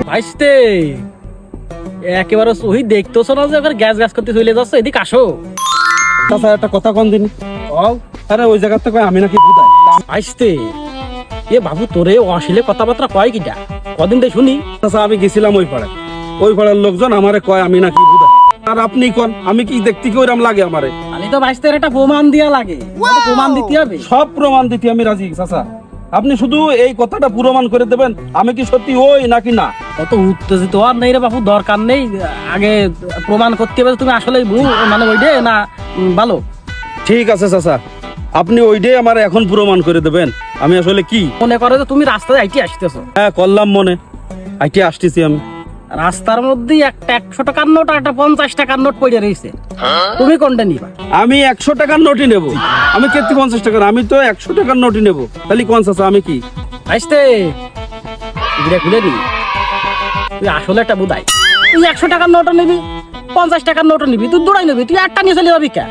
ভাইস্তে একেবারে সহি দেখতেছ না যে গ্যাস গ্যাস করতে চলে যাচ্ছে, এদিকে আসো। চাচা একটা কথা কোন দিন, আরে ওই জায়গাতে কয় আমি নাকি বুঝাই। ভাইস্তে এ বাবু তোরে অশিলে কথাবার্তা কয় কিটা, কদিন দিয়ে শুনি। চাচা আমি গেছিলাম ওই পাড়ার লোকজন আমারে কয় আমি নাকি বুঝাই। আর আপনি কোন আমি কি দেখতে কি ওইরকম লাগে আমারে? খালি তো ভাইস্তে একটা প্রমাণ দিয়া লাগে, প্রমাণ দিতে হবে। সব প্রমাণ দিতে আমি রাজি চাচা, আপনি শুধু এই কথাটা প্রমাণ করে দেবেন আমি কি সত্যি ওই নাকি না। অত উত্তেজিত আর নেই রে বাবু, দরকার নেই। আগে প্রমাণ করতে হবে তুমি আসলে মানে ওই না ভালো। ঠিক আছে চাচা, আপনি ওইটাই আমার এখন প্রমাণ করে দেবেন আমি আসলে কি। মনে করো যে তুমি রাস্তায় আইটি আসতেছো। হ্যাঁ করলাম মনে, আইটি আসতেছি আমি। রাস্তার মধ্যে একটা 100 টাকার নোট আর একটা 50 টাকার নোট পড়ে রয়েছে, তুমি কোনটা নিবা? আমি 100 টাকার নোটই নেব। আমি কেতি 50 টাকার, আমি তো 100 টাকার নোটই নেব। তাহলে কোন চাচা আমি কি আসতে ঘুরে ঘুরে নি, তুই আসলে একটা বুদাই। তুই 100 টাকার নোটও নিবি, 50 টাকার নোটও নিবি, তুই দৌড়াই নিবি, তুই একটা নিয়ে চলে যাবি কে?